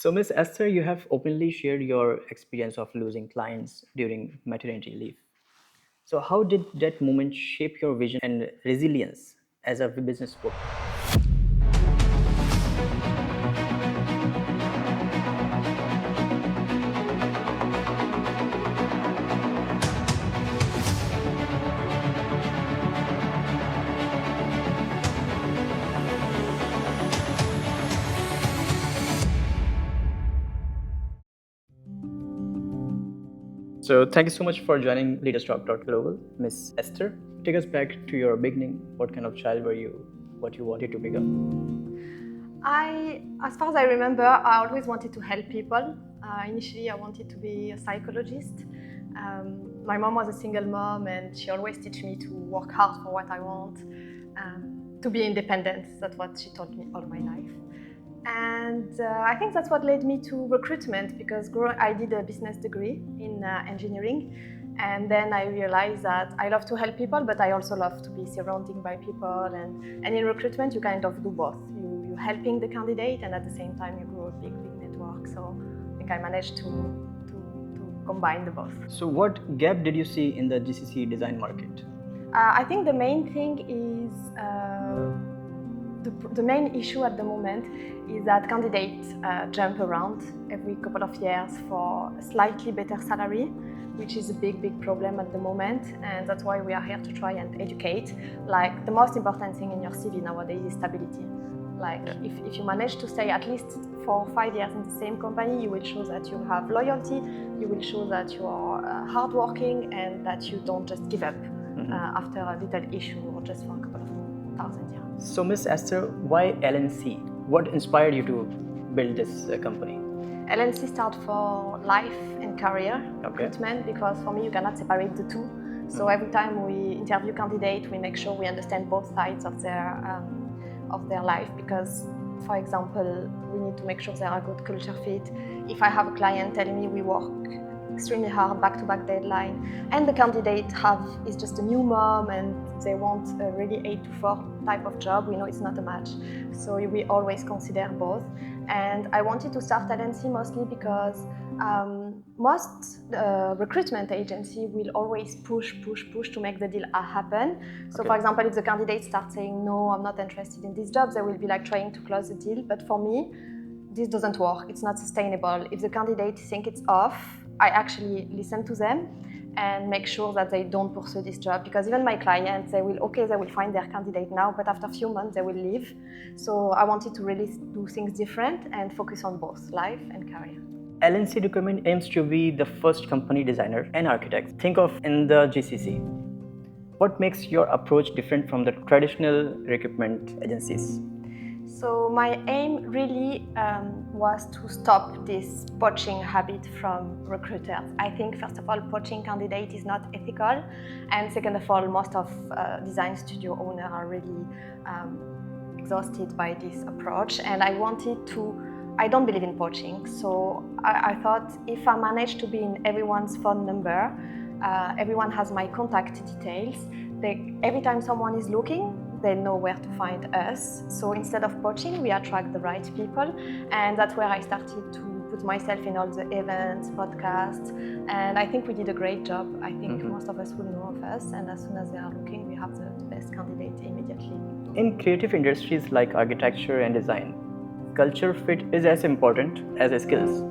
So, Miss Esther, you have openly shared your experience of losing clients during maternity leave. So, how did that moment shape your vision and resilience as a business owner? So, thank you so much for joining LeadersTalk.Global, Miss Esther. Take us back to your beginning. What kind of child were you? What you wanted to become? As far as I remember, I always wanted to help people. Initially, I wanted to be a psychologist. My mom was a single mom, and she always taught me to work hard for what I want, to be independent. That's what she taught me all my life. And I think that's what led me to recruitment, because I did a business degree in engineering. And then I realized that I love to help people, but I also love to be surrounded by people. And in recruitment, you kind of do both. You're helping the candidate, and at the same time, you grow a big network. So I think I managed to combine the both. So, what gap did you see in the GCC design market? I think the main thing is the main issue at the moment is that candidates jump around every couple of years for a slightly better salary, which is a big problem at the moment, and that's why we are here to try and educate. Like, the most important thing in your CV nowadays is stability. Like, if you manage to stay at least 4 or 5 years in the same company, you will show that you have loyalty, you will show that you are hardworking, and that you don't just give up after a little issue or just for a couple of thousand years. So, Miss Esther, why L&C? What inspired you to build this company? L&C started for life and career recruitment, because for me you cannot separate the two. So every time we interview candidates, we make sure we understand both sides of their life, because, for example, we need to make sure they are a good culture fit. If I have a client telling me we work extremely hard, back-to-back deadline, and the candidate is just a new mom and they want a really 8 to 4 type of job, we know it's not a match. So we always consider both. And I wanted to start L&C mostly because most recruitment agency will always push to make the deal happen. So for example, if the candidate starts saying, no, I'm not interested in this job, they will be like trying to close the deal. But for me, this doesn't work. It's not sustainable. If the candidate think it's off, I actually listen to them and make sure that they don't pursue this job, because even my clients, they will find their candidate now, but after a few months they will leave. So I wanted to really do things different and focus on both life and career. L&C Recruitment aims to be the first company designer and architect think of in the GCC. What makes your approach different from the traditional recruitment agencies? So my aim really was to stop this poaching habit from recruiters. I think, first of all, poaching candidates is not ethical, and second of all, most of design studio owners are really exhausted by this approach, and I don't believe in poaching, so I thought, if I manage to be in everyone's phone number, everyone has my contact details, every time someone is looking, they know where to find us. So instead of poaching, we attract the right people. And that's where I started to put myself in all the events, podcasts. And I think we did a great job. I think most of us will know of us. And as soon as they are looking, we have the best candidate immediately. In creative industries like architecture and design, culture fit is as important as skills.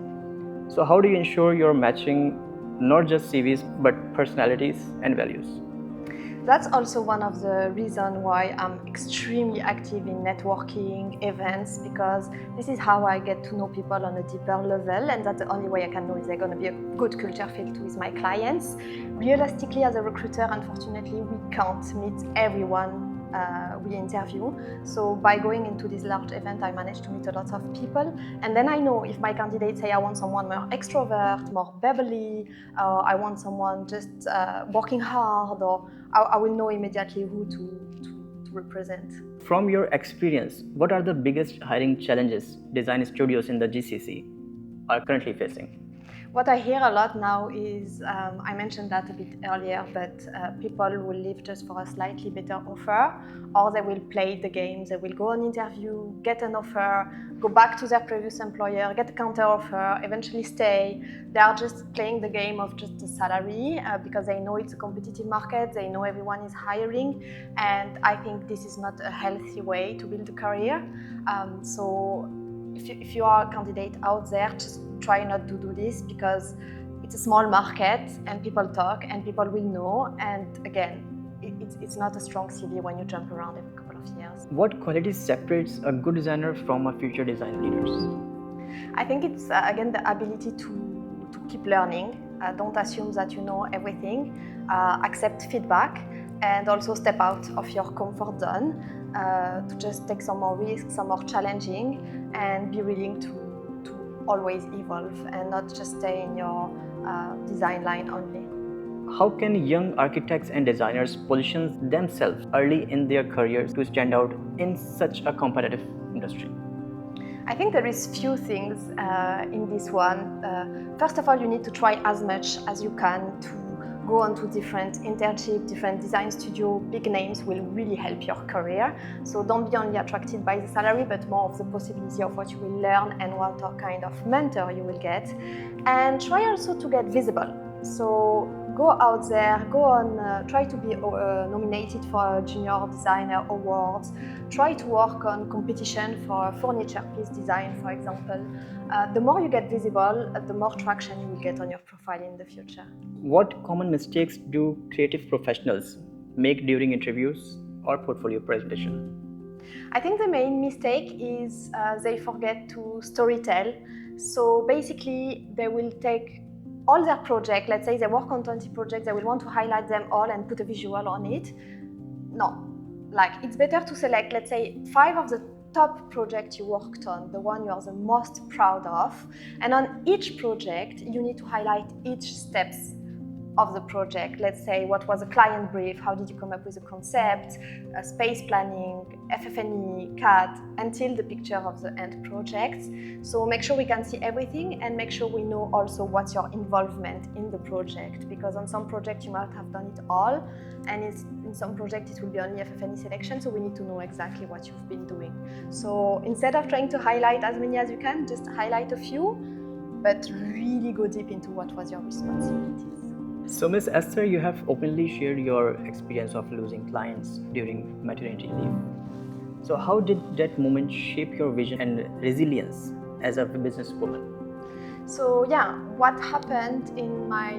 So how do you ensure you're matching not just CVs, but personalities and values? That's also one of the reasons why I'm extremely active in networking events, because this is how I get to know people on a deeper level, and that's the only way I can know if they're going to be a good culture fit with my clients. Realistically, as a recruiter, unfortunately, we can't meet everyone we interview. So by going into this large event, I managed to meet a lot of people, and then I know if my candidates say I want someone more extrovert, more bubbly, or I want someone just working hard, or I will know immediately who to represent. From your experience, what are the biggest hiring challenges design studios in the GCC are currently facing? What I hear a lot now is, I mentioned that a bit earlier, but people will leave just for a slightly better offer, or they will play the game. They will go on interview, get an offer, go back to their previous employer, get a counter offer, eventually stay. They are just playing the game of just the salary because they know it's a competitive market, they know everyone is hiring, and I think this is not a healthy way to build a career. So if you are a candidate out there, just try not to do this, because it's a small market and people talk and people will know. And again, it's not a strong CV when you jump around every couple of years. What qualities separates a good designer from a future design leaders? I think it's again the ability to keep learning. Don't assume that you know everything. Accept feedback, and also step out of your comfort zone to just take some more risks, some more challenging, and be willing to always evolve and not just stay in your design line only. How can young architects and designers position themselves early in their careers to stand out in such a competitive industry? I think there is few things in this one. First of all, you need to try as much as you can to go on to different internships, different design studio. Big names will really help your career. So don't be only attracted by the salary, but more of the possibility of what you will learn and what kind of mentor you will get. And try also to get visible. So go out there, go on, try to be nominated for a Junior Designer Awards, try to work on competition for furniture piece design, for example. The more you get visible, the more traction you will get on your profile in the future. What common mistakes do creative professionals make during interviews or portfolio presentation? I think the main mistake is they forget to storytell. So basically, they will take all their projects, let's say they work on 20 projects, they will want to highlight them all and put a visual on it. No, like it's better to select, let's say, 5 of the top projects you worked on, the one you are the most proud of, and on each project you need to highlight each steps of the project. Let's say, what was a client brief, how did you come up with a concept, space planning, FF&E, CAD, until the picture of the end project. So make sure we can see everything, and make sure we know also what's your involvement in the project, because on some projects you might have done it all, and in some projects it will be only FF&E selection, so we need to know exactly what you've been doing. So instead of trying to highlight as many as you can, just highlight a few, but really go deep into what was your responsibilities. So, Ms. Esther, you have openly shared your experience of losing clients during maternity leave. So, how did that moment shape your vision and resilience as a businesswoman? So, yeah, what happened in my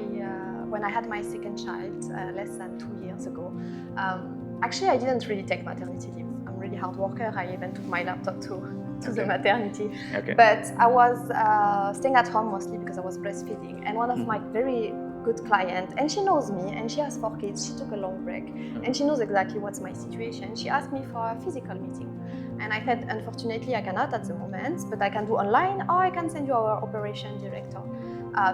when I had my second child less than 2 years ago? Actually, I didn't really take maternity leave. I'm a really hard worker. I even took my laptop to the maternity. Okay. But I was staying at home mostly because I was breastfeeding, and one of my very good client, and she knows me, and she has 4 kids. She took a long break, and she knows exactly what's my situation. She asked me for a physical meeting, and I said, unfortunately, I cannot at the moment, but I can do online, or I can send you our operation director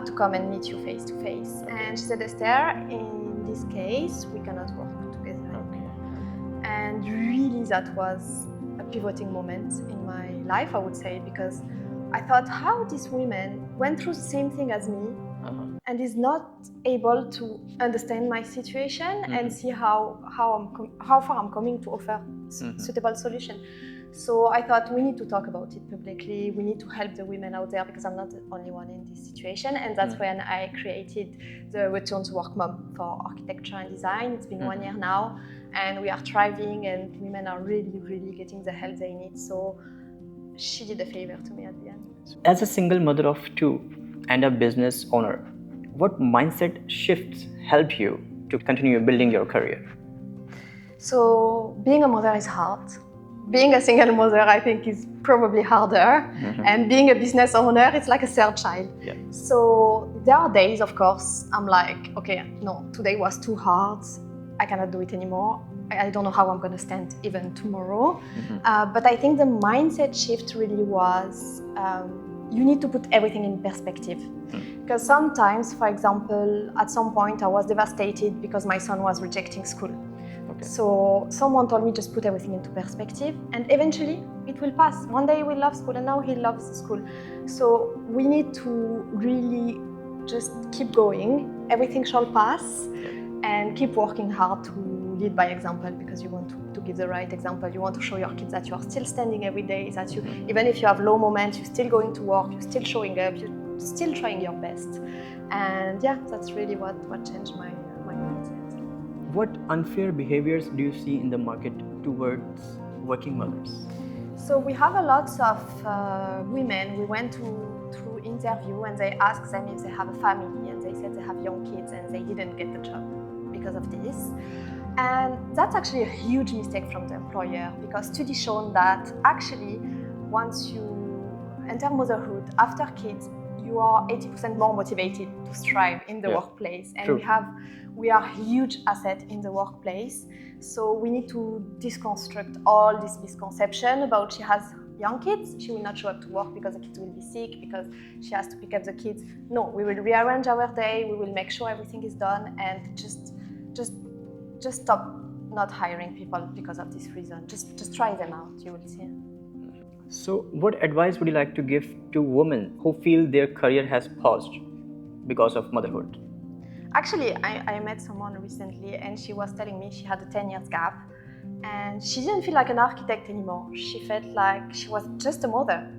to come and meet you face to face. And she said, Esther, in this case, we cannot work together anymore. And really, that was a pivoting moment in my life, I would say, because I thought, how these women went through the same thing as me, and is not able to understand my situation and see how far I'm coming to offer suitable solution. So I thought, we need to talk about it publicly. We need to help the women out there, because I'm not the only one in this situation. And that's when I created the Return to Work Mom for architecture and design. It's been 1 year now, and we are thriving, and women are really, really getting the help they need. So she did a favor to me at the end. As a single mother of 2 and a business owner, what mindset shifts help you to continue building your career? So being a mother is hard. Being a single mother, I think, is probably harder. And being a business owner, it's like a third child. Yeah. So there are days, of course, I'm like, okay, no, today was too hard. I cannot do it anymore. I don't know how I'm going to stand even tomorrow. But I think the mindset shift really was, you need to put everything in perspective. Because sometimes, for example, at some point I was devastated because my son was rejecting school. So someone told me, just put everything into perspective, and eventually it will pass. One day he will love school, and now he loves school. So we need to really just keep going. Everything shall pass, and keep working hard to lead by example, because you want to give the right example. You want to show your kids that you are still standing every day, that you, even if you have low moments, you're still going to work, you're still showing up, you're still trying your best. And yeah, that's really what changed my mindset. What unfair behaviors do you see in the market towards working mothers? So we have a lot of women. We went through interview and they asked them if they have a family, and they said they have young kids and they didn't get the job because of this. And that's actually a huge mistake from the employer, because studies shown that actually once you enter motherhood after kids, you are 80% more motivated to thrive in the workplace. And True. we are a huge asset in the workplace. So we need to deconstruct all this misconception about she has young kids, she will not show up to work because the kids will be sick, because she has to pick up the kids. No, we will rearrange our day, we will make sure everything is done, and just stop not hiring people because of this reason. Just try them out, you will see. So what advice would you like to give to women who feel their career has paused because of motherhood? Actually, I met someone recently and she was telling me she had a 10 years gap and she didn't feel like an architect anymore. She felt like she was just a mother.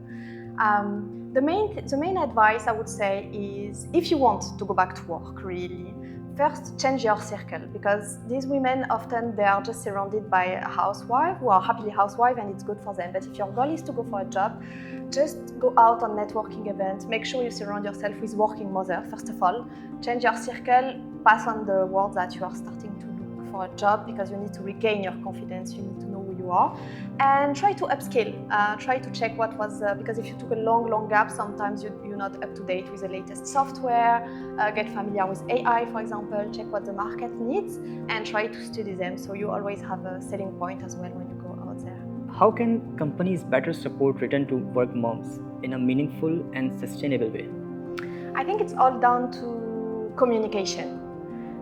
The main advice I would say is, if you want to go back to work, really, first change your circle, because these women often, they are just surrounded by a housewife who are happily housewife and it's good for them. But if your goal is to go for a job, just go out on networking events. Make sure you surround yourself with working mothers, first of all. Change your circle, pass on the word that you are starting to look for a job, because you need to regain your confidence, you need to know who you are. And try to upskill, try to check what was, because if you took a long gap, sometimes you're not up to date with the latest software. Get familiar with AI, for example, check what the market needs and try to study them, so you always have a selling point as well when you go out there. How can companies better support return to work moms in a meaningful and sustainable way? I think it's all down to communication,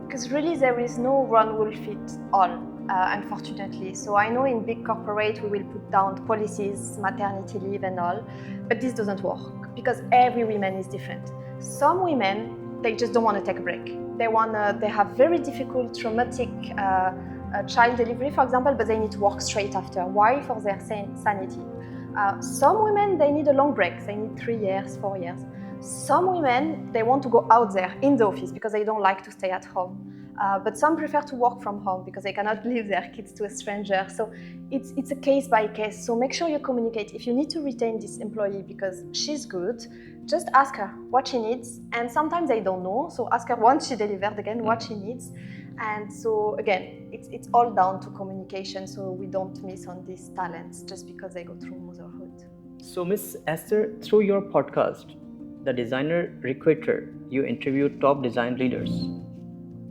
because really there is no one will fit all. Unfortunately. So I know in big corporate we will put down policies, maternity leave and all, but this doesn't work because every woman is different. Some women, they just don't want to take a break. They have very difficult, traumatic child delivery, for example, but they need to work straight after. Why? For their sanity. Some women, they need a long break. They need 3 years, 4 years. Some women, they want to go out there in the office because they don't like to stay at home. But some prefer to work from home because they cannot leave their kids to a stranger. So it's a case by case. So make sure you communicate. If you need to retain this employee because she's good, just ask her what she needs. And sometimes they don't know. So ask her once she delivered again what she needs. And so again, it's all down to communication. So we don't miss on these talents just because they go through motherhood. So Miss Esther, through your podcast, The Designer Recruiter, you interview top design leaders.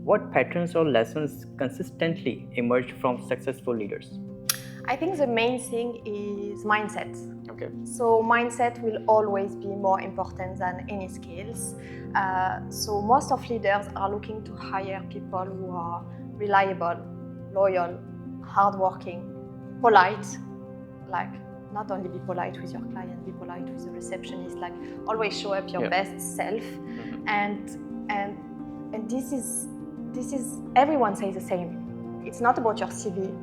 What patterns or lessons consistently emerge from successful leaders? I think the main thing is mindset. Okay. So mindset will always be more important than any skills. So most of leaders are looking to hire people who are reliable, loyal, hardworking, polite. Like, not only be polite with your client, be polite with the receptionist. Like, always show up your best self. Mm-hmm. And this is everyone says the same. It's not about your CV.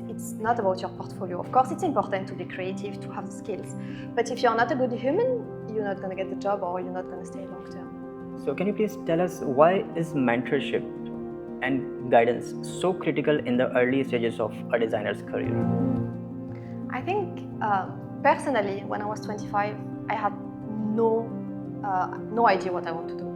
It's not about your portfolio. Of course, it's important to be creative, to have the skills. But if you're not a good human, you're not going to get the job or you're not going to stay long term. So can you please tell us, why is mentorship and guidance so critical in the early stages of a designer's career? I think personally, when I was 25, I had no idea what I want to do.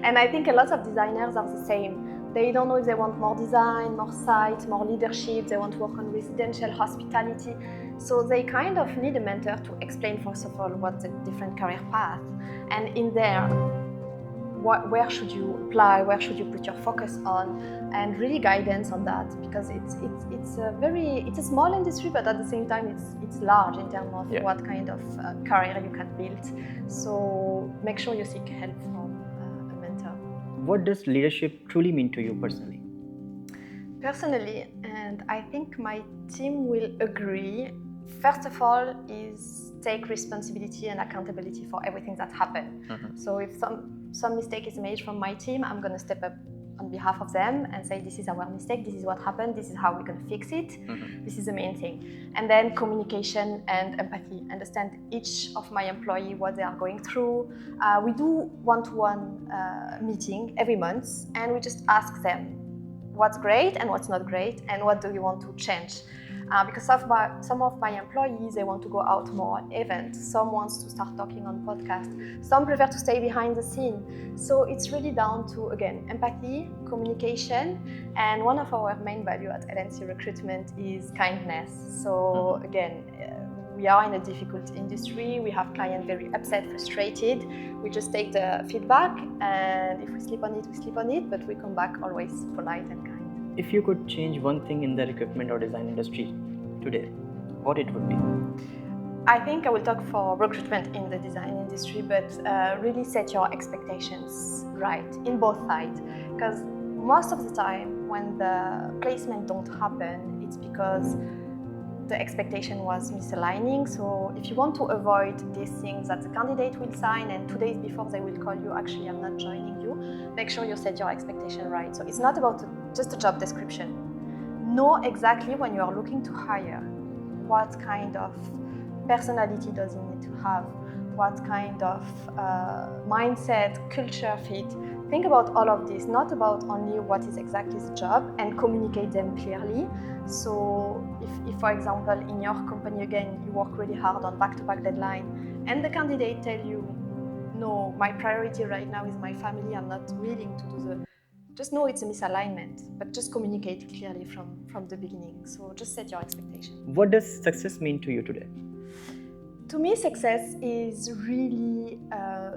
And I think a lot of designers are the same. They don't know if they want more design, more site, more leadership, they want to work on residential hospitality. So they kind of need a mentor to explain, first of all, what's the different career path. And in there, where should you apply, where should you put your focus on, and really guidance on that, because it's a small industry, but at the same time it's large in terms of what kind of career you can build. So make sure you seek help from a mentor. What does leadership truly mean to you personally? Personally, and I think my team will agree, first of all is take responsibility and accountability for everything that happened. So if some mistake is made from my team, I'm going to step up on behalf of them and say, this is our mistake, this is what happened, this is how we can fix it. This is the main thing. And then communication and empathy. Understand each of my employee, what they are going through. We do one-to-one meeting every month, and we just ask them what's great and what's not great, and what do you want to change. Because some of my employees, they want to go out more on events. Some wants to start talking on podcasts. Some prefer to stay behind the scene. So it's really down to, again, empathy, communication, and one of our main values at L&C Recruitment is kindness. So again, we are in a difficult industry. We have clients very upset, frustrated. We just take the feedback, and if we sleep on it, we sleep on it, but we come back always polite and kind. If you could change one thing in the recruitment or design industry today, what it would be? I think I will talk for recruitment in the design industry, but really set your expectations right in both sides. Because most of the time when the placement don't happen, it's because the expectation was misaligning. So if you want to avoid these things that the candidate will sign and 2 days before they will call you, actually I'm not joining you, make sure you set your expectation right. So it's not about just a job description. Know exactly when you are looking to hire, what kind of personality does he need to have, what kind of mindset, culture fit. Think about all of this, not about only what is exactly the job, and communicate them clearly. So if for example, in your company, again, you work really hard on back-to-back deadline, and the candidate tell you, no, my priority right now is my family, I'm not willing to do the... Just know it's a misalignment, but just communicate clearly from the beginning. So just set your expectation. What does success mean to you today? To me, success is really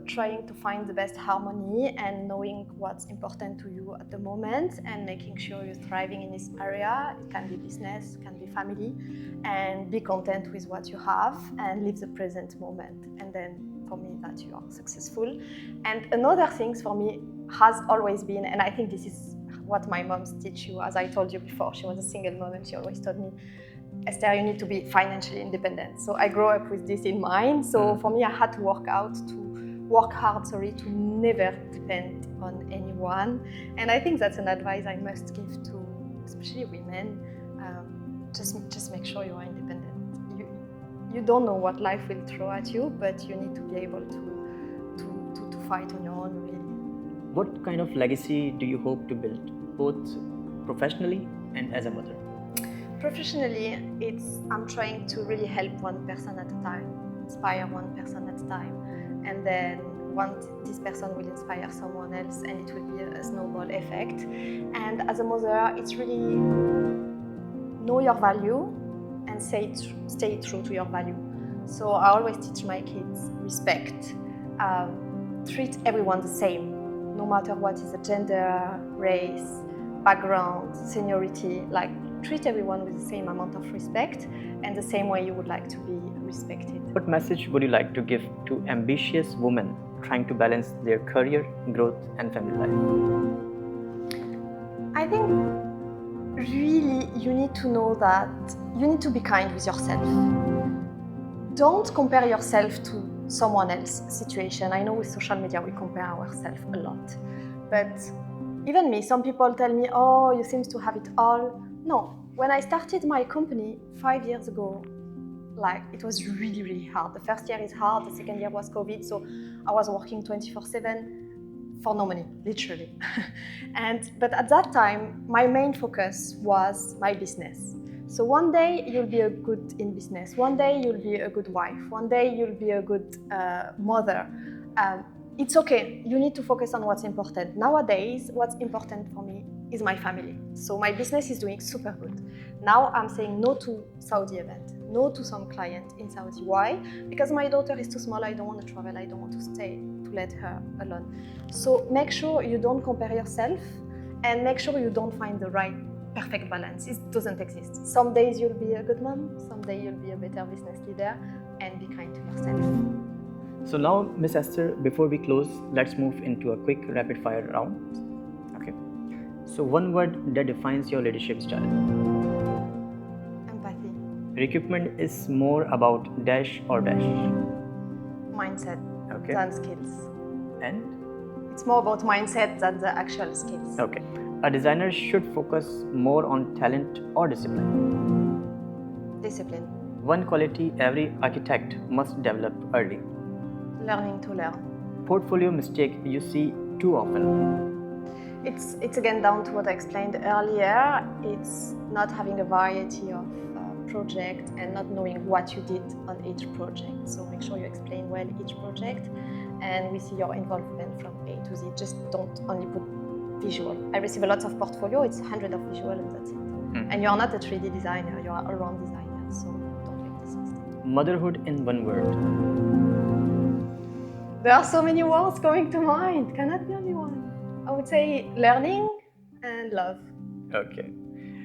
trying to find the best harmony and knowing what's important to you at the moment and making sure you're thriving in this area. It can be business, it can be family, and be content with what you have and live the present moment. And then for me, that you are successful. And another thing for me has always been, and I think this is what my moms teach you, as I told you before, she was a single mom and she always told me, Esther, you need to be financially independent. So I grew up with this in mind. So for me, I had to work hard to never depend on anyone. And I think that's an advice I must give to especially women. Just make sure you are independent. You don't know what life will throw at you, but you need to be able to fight on your own, really. What kind of legacy do you hope to build, both professionally and as a mother? Professionally, I'm trying to really help one person at a time, inspire one person at a time, and then this person will inspire someone else, and it will be a snowball effect. And as a mother, it's really know your value and stay true to your value. So I always teach my kids respect, treat everyone the same, no matter what is the gender, race, background, seniority, like treat everyone with the same amount of respect and the same way you would like to be respected. What message would you like to give to ambitious women trying to balance their career, growth and family life? I think really you need to know that you need to be kind with yourself. Don't compare yourself to someone else's situation. I know with social media we compare ourselves a lot, but even me, some people tell me, oh, you seem to have it all. No, when I started my company 5 years ago, it was really, really hard. The first year is hard, the second year was COVID, so I was working 24/7 for no money, literally. But at that time, my main focus was my business. So one day you'll be a good in business, one day you'll be a good wife, one day you'll be a good mother. It's okay, you need to focus on what's important. Nowadays, what's important for me is my family. So my business is doing super good. Now I'm saying no to Saudi event, no to some client in Saudi. Why? Because my daughter is too small, I don't want to travel, I don't want to stay, to let her alone. So make sure you don't compare yourself and make sure you don't find the right perfect balance. It doesn't exist. Some days you'll be a good mom, some days you'll be a better business leader, and be kind to yourself. So now, Miss Esther, before we close, let's move into a quick rapid fire round. Okay. So one word that defines your leadership style. Empathy. Recruitment is more about dash or dash? Mindset Okay. than skills. And? It's more about mindset than the actual skills. Okay. A designer should focus more on talent or discipline? Discipline. One quality every architect must develop early? Learning to learn. Portfolio mistake you see too often? It's again down to what I explained earlier. It's not having a variety of projects and not knowing what you did on each project. So make sure you explain well each project, and we see your involvement from A to Z. Just don't only put visual. I receive a lot of portfolio. It's 100 of visual and that's it. Mm-hmm. And you are not a 3D designer. You are a all-round designer. So don't make this mistake. Motherhood in one word. There are so many words coming to mind. Cannot be only one. I would say learning and love. Okay.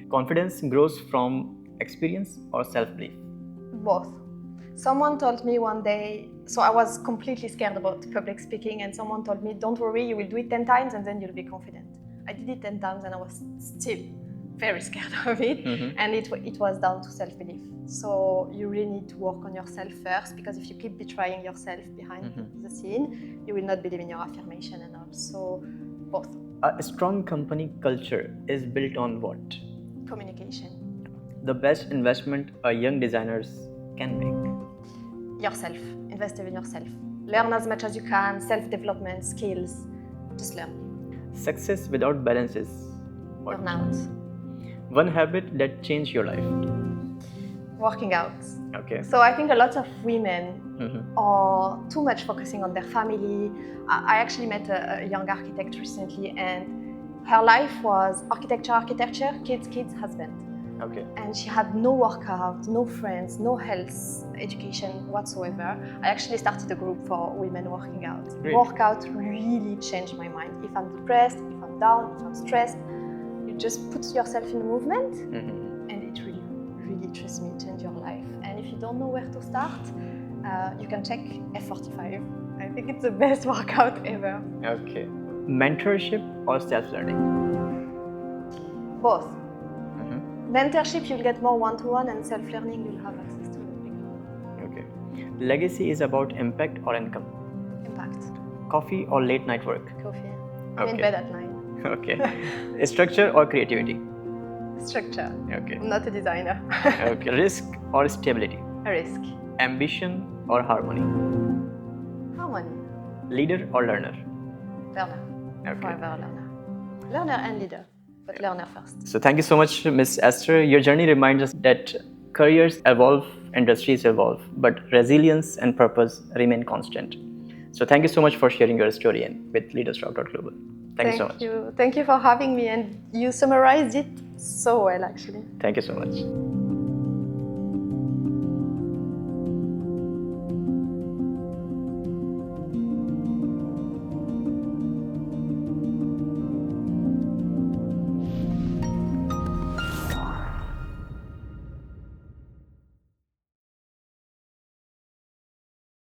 Confidence grows from experience or self-belief? Both. Someone told me one day, so I was completely scared about public speaking, and someone told me, don't worry, you will do it 10 times and then you'll be confident. I did it 10 times and I was still very scared of it. Mm-hmm. And it was down to self-belief. So you really need to work on yourself first, because if you keep betraying yourself behind mm-hmm. the scene, you will not believe in your affirmation and all. So both. A strong company culture is built on what? Communication. The best investment a young designers can make? Yourself. Invest in yourself. Learn as much as you can. Self-development, skills. Just learn. Success without balance is what? Burnout. One habit that changed your life? Working out. Okay. So I think a lot of women mm-hmm. are too much focusing on their family. I actually met a young architect recently, and her life was architecture, kids, husband. Okay. And she had no workout, no friends, no health education whatsoever. I actually started a group for women working out. Really? Workout really changed my mind. If I'm depressed, if I'm down, if I'm stressed, you just put yourself in movement mm-hmm. and it really, trust me, change your life. And if you don't know where to start, you can check F45. I think it's the best workout ever. Okay. Mentorship or self-learning? Both. Mentorship, you'll get more one-to-one, and self-learning, you'll have access to it bigger. Okay. Legacy is about impact or income? Impact. Coffee or late night work? Coffee. I'm in bed at 9. Okay. Structure or creativity? Structure. Okay. I'm not a designer. Okay. Risk or stability? A risk. Ambition or harmony? Harmony. Leader or learner? Learner. Okay. Forever learner. Learner and leader. But learner first. So thank you so much, Ms. Esther. Your journey reminds us that careers evolve, industries evolve, but resilience and purpose remain constant. So thank you so much for sharing your story with LeadersTalk.Global. Thank you so much. Thank you for having me, and you summarized it so well, actually. Thank you so much.